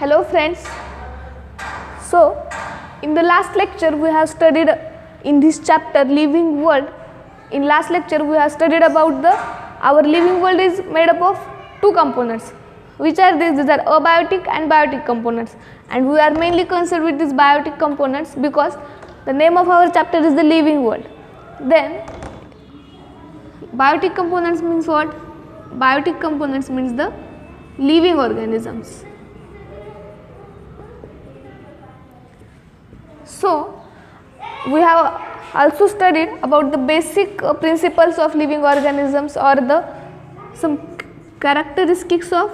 Hello friends. So in the last lecture we have studied in this chapter living world. In last lecture we have studied about our living world is made up of two components. Which are these? These are abiotic and biotic components, and we are mainly concerned with these biotic components because the name of our chapter is the living world. Then biotic components means what? Biotic components means the living organisms. So we have also studied about the basic principles of living organisms or some characteristics of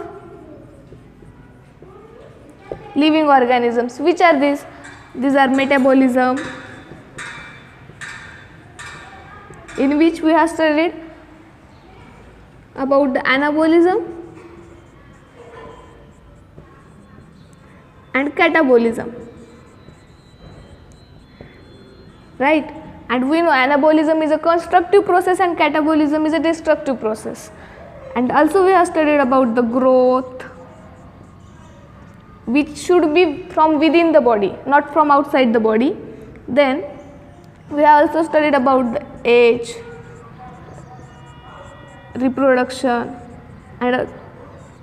living organisms. Which are these? These are metabolism, in which we have studied about the anabolism and catabolism, right? And we know anabolism is a constructive process and catabolism is a destructive process. And also we have studied about the growth, which should be from within the body, not from outside the body. Then we have also studied about the age, reproduction, and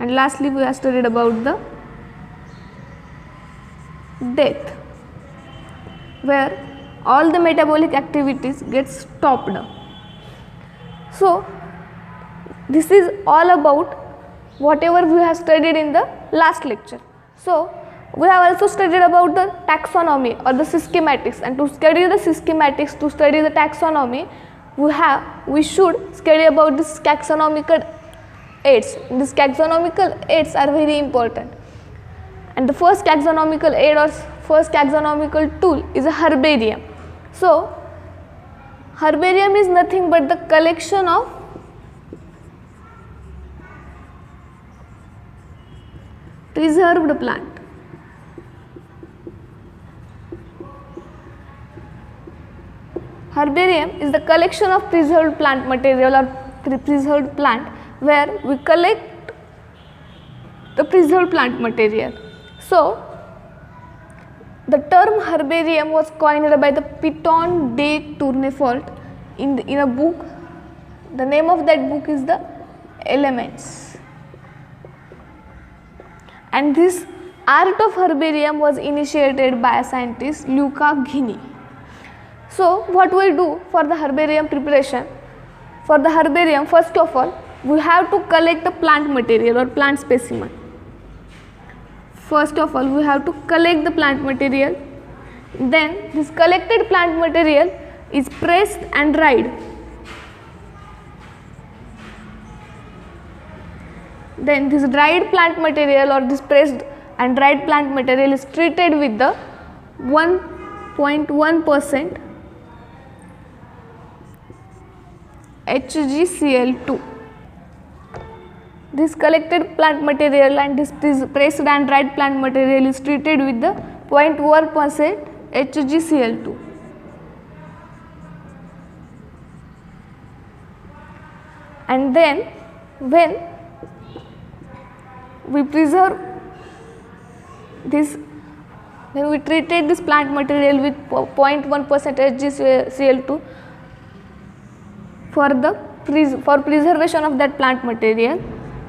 lastly we have studied about the death, where all the metabolic activities get stopped. So this is all about whatever we have studied in the last lecture. So we have also studied about the taxonomy or the systematics, and to study the systematics, to study the taxonomy, we should study about this taxonomical aids. These taxonomical aids are very important, and the first taxonomical aid or first taxonomical tool is a herbarium. So herbarium is nothing but the collection of preserved plant. Herbarium is the collection of preserved plant material or preserved plant, where we collect the preserved plant material. So the term herbarium was coined by the Piton de Tournefort in a book. The name of that book is the Elements. And this art of herbarium was initiated by a scientist, Luca Ghini. So what we do for the herbarium preparation? For the herbarium, first of all, we have to collect the plant material or plant specimen. First of all, we have to collect the plant material. Then this collected plant material is pressed and dried. Then this dried plant material or this pressed and dried plant material is treated with the 1.1% HgCl2. This collected plant material and this pressed and dried plant material is treated with the 0.1% HgCl2. And then when we preserve this, when we treated this plant material with 0.1% HgCl2 for preservation of that plant material,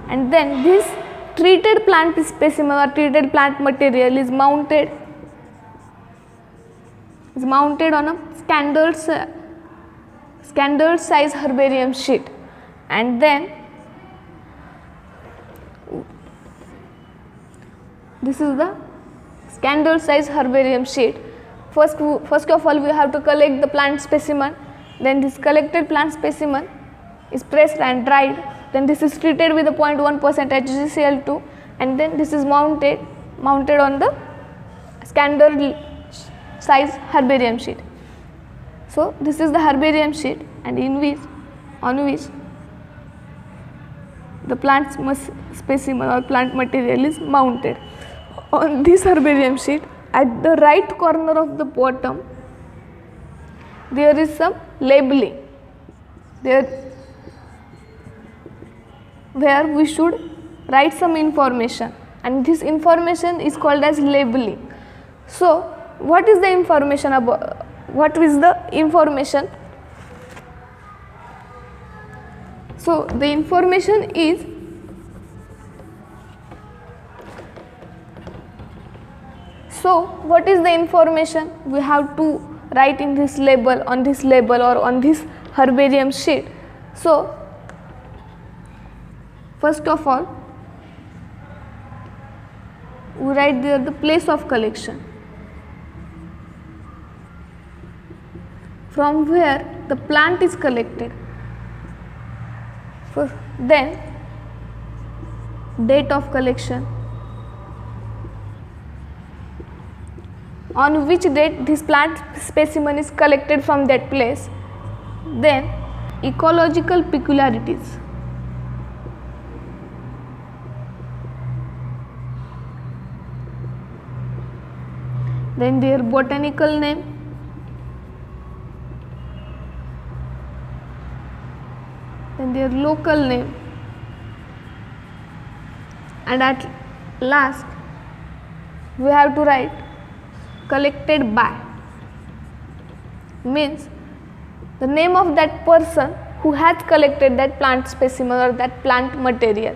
and then this treated plant specimen or treated plant material is mounted on a standard size herbarium sheet, and then this is the standard size herbarium sheet. First of all, we have to collect the plant specimen. Then this collected plant specimen is pressed and dried. Then this is treated with a 0.1% HgCl2, and then this is mounted on the standard size herbarium sheet. So this is the herbarium sheet, and on which the plant specimen or plant material is mounted. On this herbarium sheet, at the right corner of the bottom, there is some labeling where we should write some information, and this information is called as labeling. So what is the information about, what is the information? So the information is what is the information? We have to write in this label, on this label or on this herbarium sheet. So first of all, we write there the place of collection, from where the plant is collected. Then date of collection, on which date this plant specimen is collected from that place. Then ecological peculiarities, then their botanical name, then their local name, and at last we have to write collected by, means the name of that person who has collected that plant specimen or that plant material.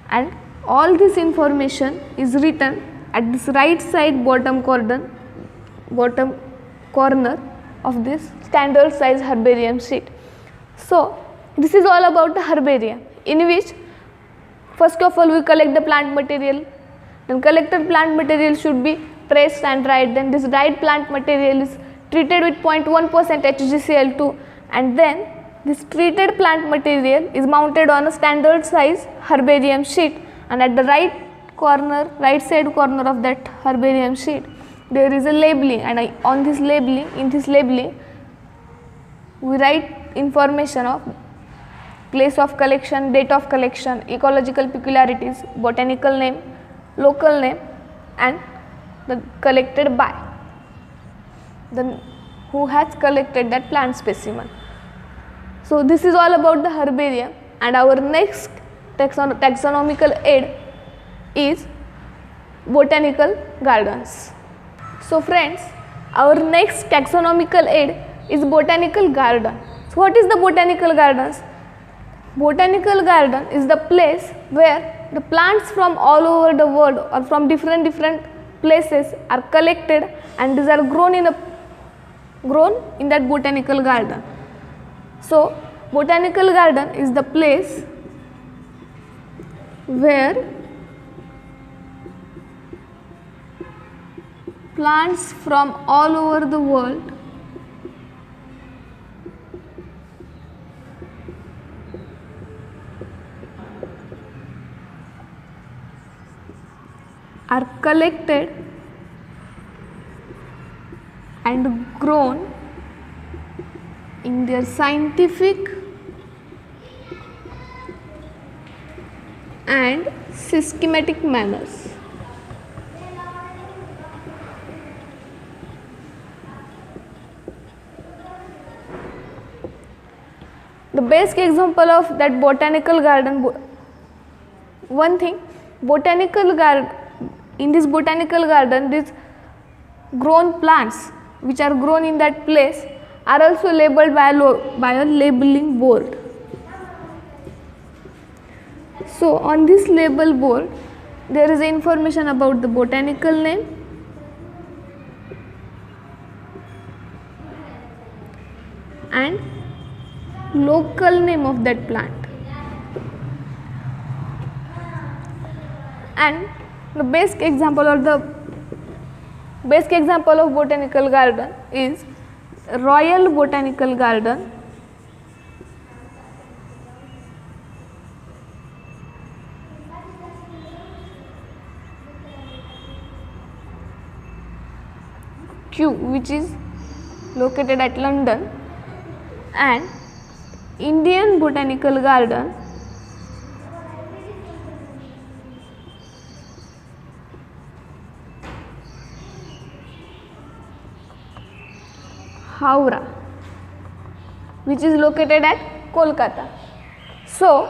And all this information is written at this right side bottom corner of this standard size herbarium sheet. So this is all about the herbarium, in which first of all we collect the plant material, then collected plant material should be pressed and dried, then this dried plant material is treated with 0.1% HgCl2, and then this treated plant material is mounted on a standard size herbarium sheet, and at the right side corner of that herbarium sheet there is a labeling, and on this labeling, in this labeling we write information of place of collection, date of collection, ecological peculiarities, botanical name, local name, and the collected by, then who has collected that plant specimen. So this is all about the herbarium, and our next taxonomical aid is botanical gardens. So friends, our next taxonomical aid is botanical garden. So what is the botanical gardens? Botanical garden is the place where the plants from all over the world or from different places are collected, and these are grown in that botanical garden. So botanical garden is the place where plants from all over the world are collected and grown in their scientific and systematic manners. The best example of that botanical garden, one thing, botanical garden, in this botanical garden, these grown plants which are grown in that place are also labeled by a labeling board. So on this label board there is information about the botanical name, and local name of that plant, and the best example of botanical garden is Royal Botanical Garden, Kew, which is located at London, and Indian Botanical Garden, Howrah, which is located at Kolkata. So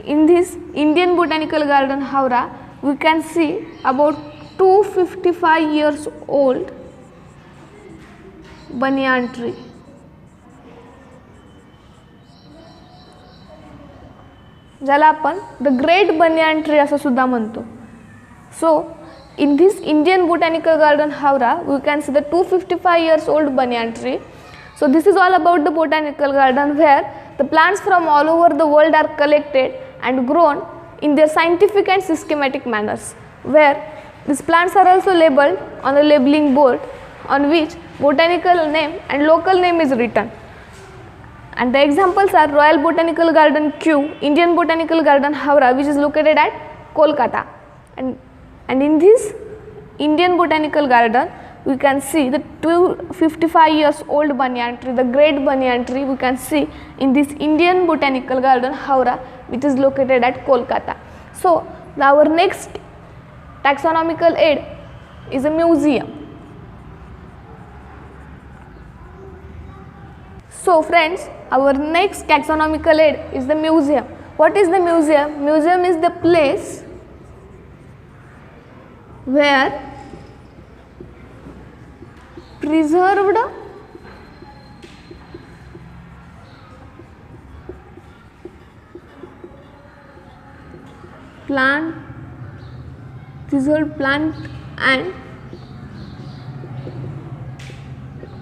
in this Indian Botanical Garden, Howrah, we can see about 255 years old banyan tree. ज्याला आपण the great banyan tree असं सुद्धा म्हणतो. So in this Indian botanical garden Howrah we can see the 255 years old banyan tree. So this is all about the botanical garden where the plants from all over the world are collected and grown in their scientific and systematic manners, where these plants are also labeled on a labeling board on which botanical name and local name is written. And the examples are Royal Botanical Garden Kew, Indian Botanical Garden Howrah, which is located at Kolkata. And in this Indian Botanical Garden, we can see the 255 years old banyan tree, the great banyan tree we can see in this Indian Botanical Garden Howrah, which is located at Kolkata. So our next taxonomical aid is a museum. So friends, our next taxonomical aid is the museum. What is the museum? Museum is the place where preserved plant and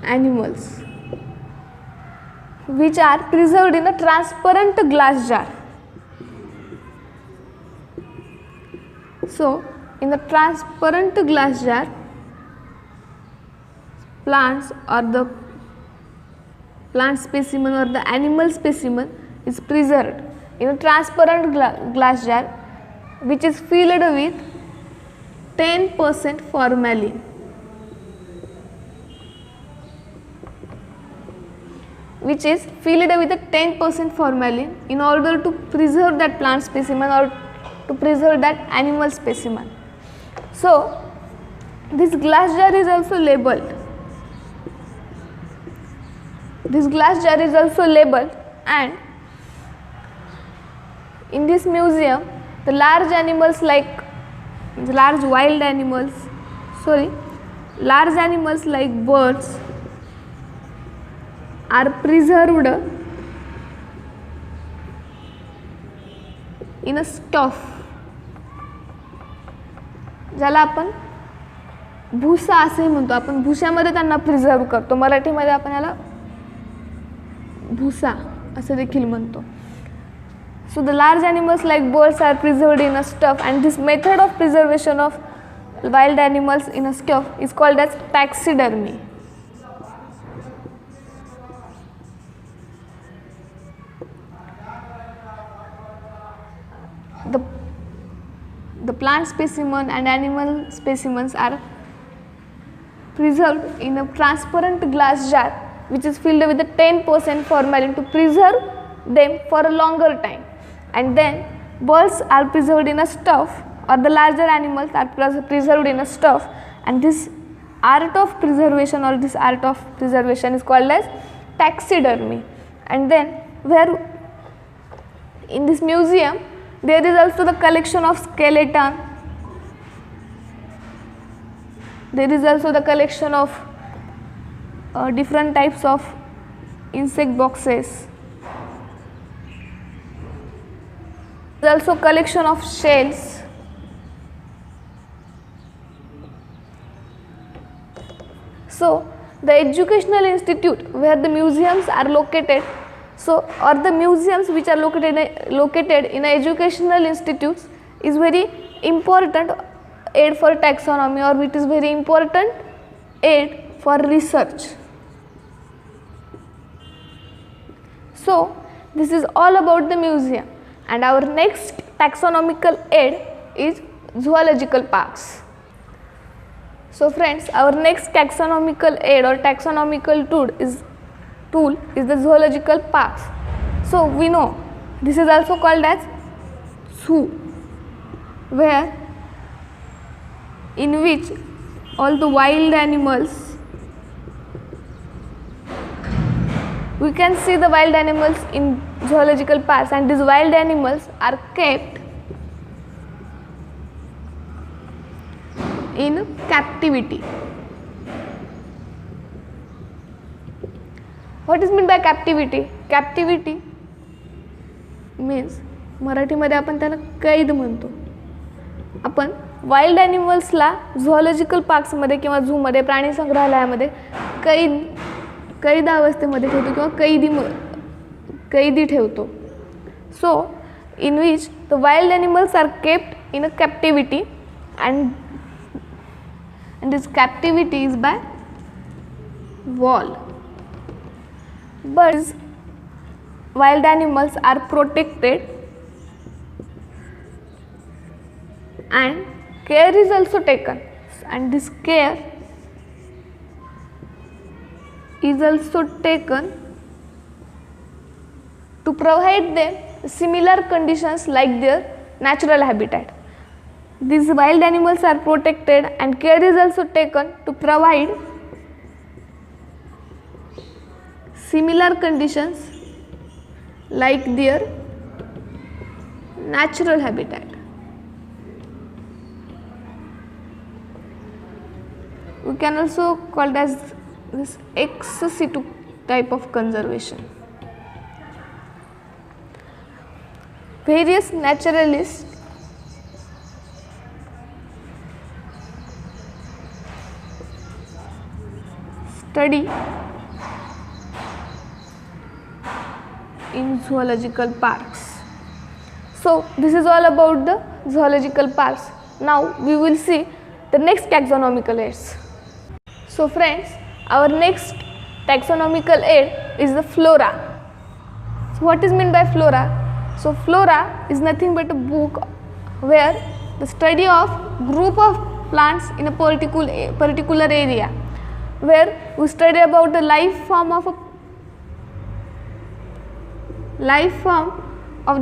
animals which are preserved in a transparent glass jar. So in the transparent glass jar, plants or the plant specimen or the animal specimen is preserved in a transparent glass jar which is filled with 10% formalin. Which is filled with a 10% formalin in order to preserve that plant specimen or to preserve that animal specimen. So this glass jar is also labeled. This glass jar is also labeled, and in this museum the large animals like large animals like birds are preserved in a stuff, ज्याला आपण भुसा असे म्हणतो. आपण भुशामध्ये त्यांना preserve करतो. मराठीमध्ये आपण याला भुसा असे देखील म्हणतो. So the large animals like birds are preserved in a stuff, and this method of preservation of wild animals in a stuff is called as taxidermy. The plant specimen and animal specimens are preserved in a transparent glass jar which is filled with a 10% formalin to preserve them for a longer time. And then birds are preserved in a stuff, or the larger animals are preserved in a stuff, and this art of preservation or this art of preservation is called as taxidermy. And then where in this museum there is also the collection of skeleton, there is also the collection of different types of insect boxes, there is also collection of shells, so the educational institute where the museums are located, so or the museums which are located in educational institutes is very important aid for taxonomy, or it is very important aid for research. So this is all about the museum, and our next taxonomical aid is zoological parks. So friends, our next taxonomical aid or taxonomical tool is the zoological parks. So we know this is also called as zoo, where in which all the wild animals we can see the wild animals in zoological parks, and these wild animals are kept in captivity. What is meant by captivity? Captivity means मराठीमध्ये आपण त्याला कैद म्हणतो. आपण wild ॲनिमल्सला zoological पार्क्समध्ये किंवा झूमध्ये, प्राणी संग्रहालयामध्ये कैद अवस्थेमध्ये ठेवतो किंवा कैदी ठेवतो. So in which the wild animals are kept in a captivity and this captivity is by wall. But wild animals are protected and care is also taken, and this care is also taken to provide them similar conditions like their natural habitat. These wild animals are protected and care is also taken to provide similar conditions like their natural habitat. We can also call it as this ex situ type of conservation. Various naturalists study in zoological parks. So this is all about the zoological parks. Now we will see the next taxonomical aids. So friends, our next taxonomical aid is the flora. So what is meant by flora? So flora is nothing but a book where the study of group of plants in a particular area, where we study about the life form of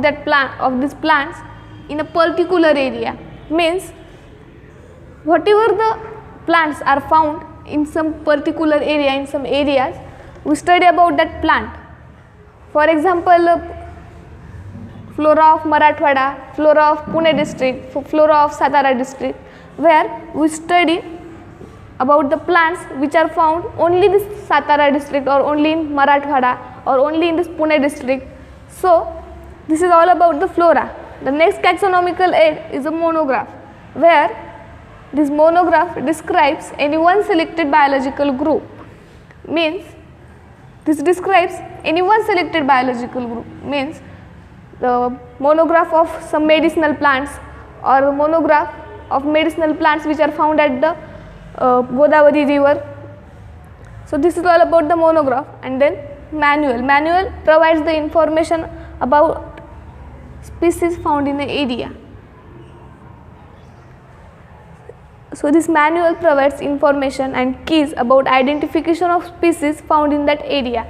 that plant, of these plants in a particular area. Means whatever the plants are found in some particular area, in some areas, we study about that plant. For example, flora of Marathwada, flora of Pune district, flora of Satara district, where we study about the plants which are found only in this Satara district or only in Marathwada or only in this Pune district. So this is all about the flora. The next taxonomical aid is a monograph, where this monograph describes any one selected biological group. Means this describes any one selected biological group, means the monograph of some medicinal plants or monograph of medicinal plants which are found at the Godavari river. So this is all about the monograph. And then manual provides the information about species found in the area. So this manual provides information and keys about identification of species found in that area.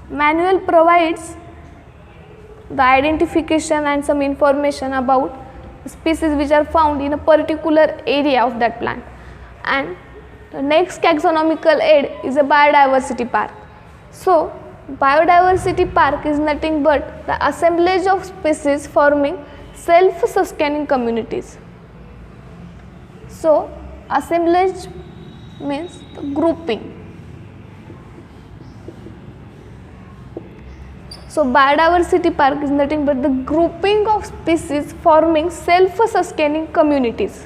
Manual provides the identification and some information about species which are found in a particular area of that plant. And the next taxonomical aid is a biodiversity park. So biodiversity park is nothing but the assemblage of species forming self-sustaining communities. So assemblage means grouping. So biodiversity park is nothing but the grouping of species forming self-sustaining communities.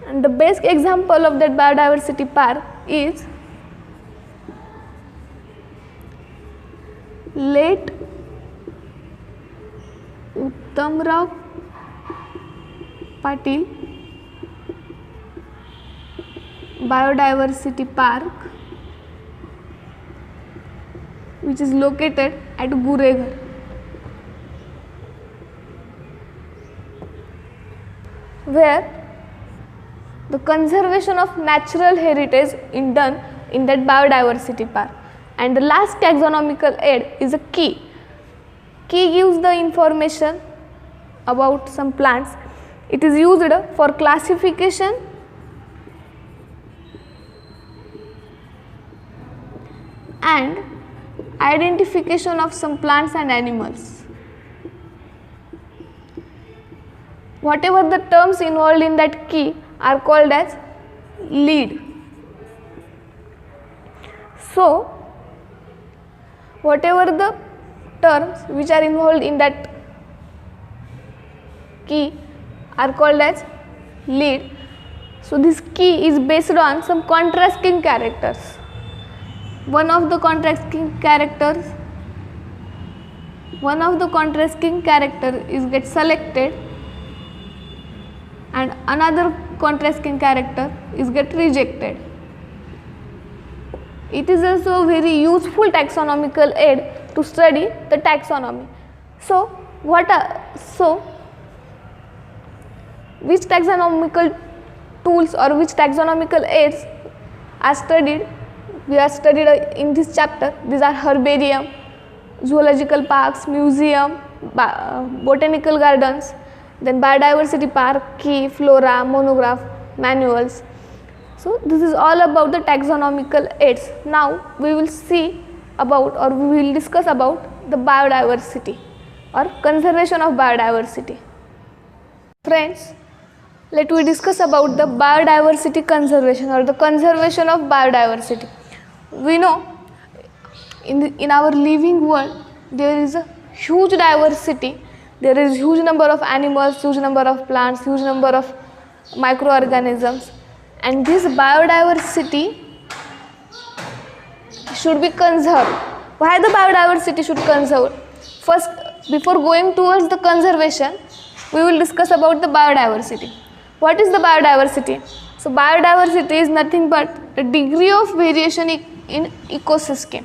And the best example of that biodiversity park is late Uttamrao Patil Biodiversity Park, which is located at Gureghar. Where the conservation of natural heritage is done in that biodiversity park. And the last taxonomical aid is a key. Key gives the information about some plants. It is used for classification and identification of some plants and animals. Whatever the terms involved in that key are called as lead. So, whatever the terms which are involved in that key are called as lead. So, this key is based on some contrasting characters. One of the contrasting character is get selected and another contrasting character is get rejected. It is also a very useful taxonomical aid to study the taxonomy. So, which taxonomical tools or which taxonomical aids are studied? We are studied in this chapter. These are herbarium, zoological parks, museum, botanical gardens, then biodiversity park, key, flora, monograph, manuals. So, this is all about the taxonomical aids. Now, we will see about or we will discuss about the biodiversity or conservation of biodiversity. Friends, let we discuss about the biodiversity conservation or the conservation of biodiversity. We know in our living world there is a huge diversity. There is huge number of animals, huge number of plants, huge number of microorganisms, and this biodiversity should be conserved. Why the biodiversity should conserve? First, before going towards the conservation, we will discuss about the biodiversity. What is the biodiversity? So, biodiversity is nothing but the degree of variation in ecosystem.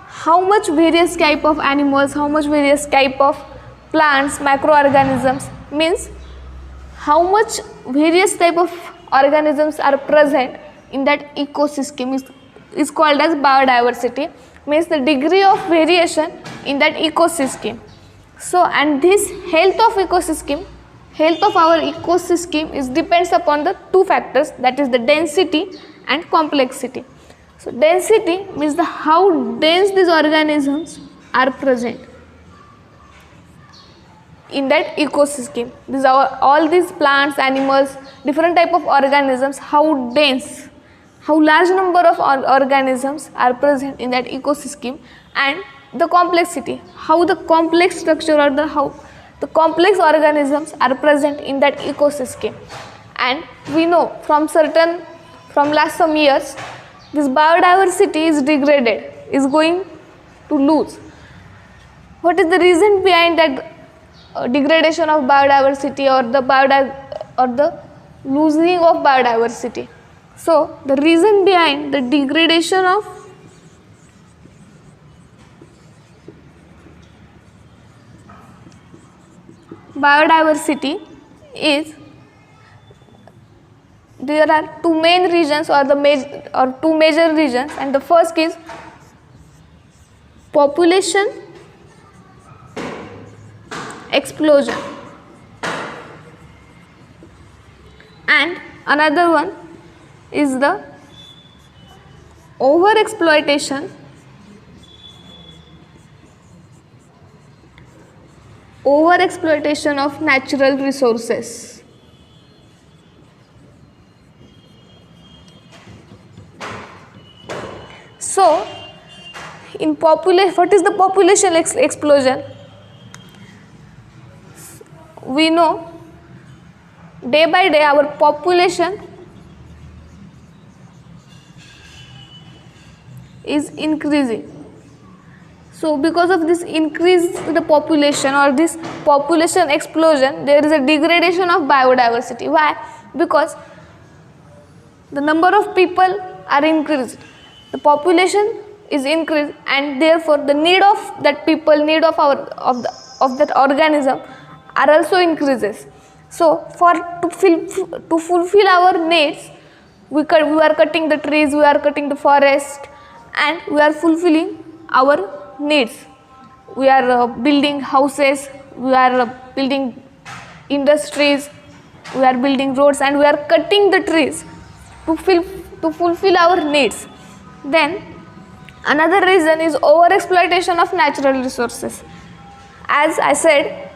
How much various type of animals, how much various type of plants, microorganisms, means how much various type of organisms are present in that ecosystem is called as biodiversity, means the degree of variation in that ecosystem. So, and this health of our ecosystem is depends upon the two factors, that is the density and complexity. So, density means the how dense these organisms are present in that ecosystem. These are all these plants, animals, different type of organisms, how dense, how large number of organisms are present in that ecosystem, and the complexity, how the complex structure or how the complex organisms are present in that ecosystem. And we know from last some years, this biodiversity is degraded, is going to lose. What is the reason behind that degradation of biodiversity or the losing of biodiversity? So, the reason behind the degradation of biodiversity is there are two main reasons or two major reasons, and the first is population explosion, and another one is the overexploitation of natural resources. So, in what is the population explosion? We know day by day our population is increasing. So, because of this increase in the population or this population explosion, there is a degradation of biodiversity. Why? Because the number of people are increased, the population is increased, and therefore the need of that people, need of that organism are also increases. So, to fulfill our needs, we are cutting the trees, we are cutting the forest, and we are fulfilling our needs. We are building houses, we are building industries, we are building roads, and we are cutting the trees to fulfill our needs. Then Another reason is overexploitation of natural resources. As I said,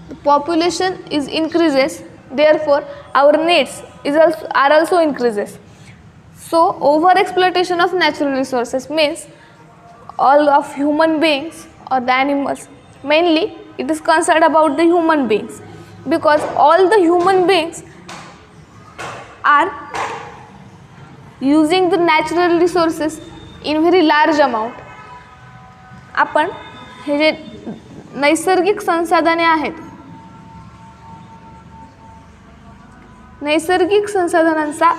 the population is increases, therefore our needs are also increases. So overexploitation of natural resources means all of human beings or the animals, mainly it is concerned about the human beings, because all the human beings are using the natural resources in very large amount. आपण हे जे नैसर्गिक संसाधने आहेत, नैसर्गिक संसाधनांचा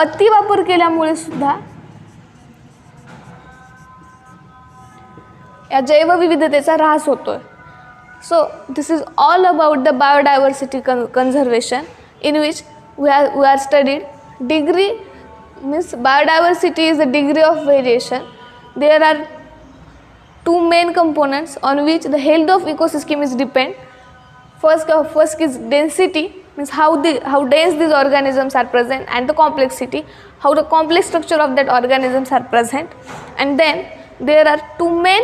अतिवापर केल्यामुळे सुद्धा या जैवविविधतेचा ऱ्हास होतोय. So this is all about the biodiversity conservation, in which we are studied degree, means biodiversity is the degree of variation. There are two main components on which the health of ecosystem is depend. First is density, means how dense these organisms are present, and the complexity, how the complex structure of that organisms are present. And then there are two main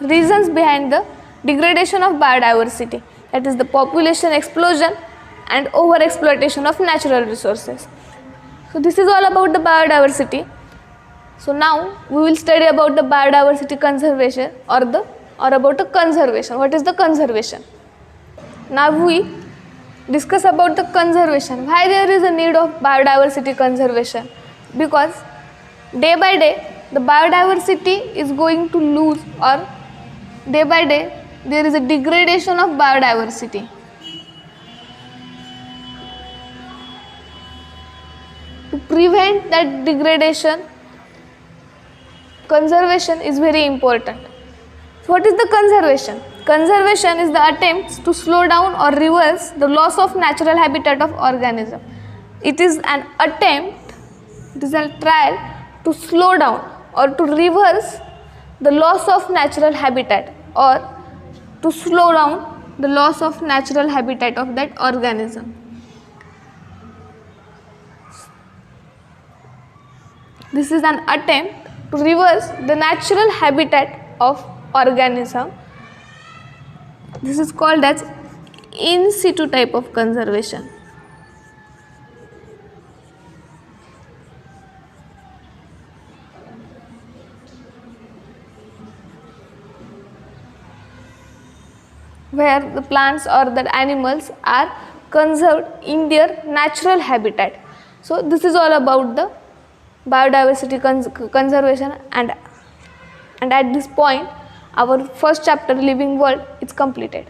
reasons behind the degradation of biodiversity, that is the population explosion and overexploitation of natural resources. So this is all about the biodiversity. So now we will study about the biodiversity conservation or about the conservation. What is the conservation? Now we discuss about the conservation. Why there is a need of biodiversity conservation? Because day by day the biodiversity is going to lose, or day by day there is a degradation of biodiversity. To prevent that degradation, conservation is very important. So what is the conservation? Conservation is the attempt to slow down or reverse the loss of natural habitat of organism. It is an attempt, it is a trial to slow down or to reverse the loss of natural habitat, or to slow down the loss of natural habitat of that organism. This is an attempt to reverse the natural habitat of organism. This is called as in situ type of conservation. Where the plants or the animals are conserved in their natural habitat. So this is all about the biodiversity conservation, and at this point our first chapter, living world, is completed.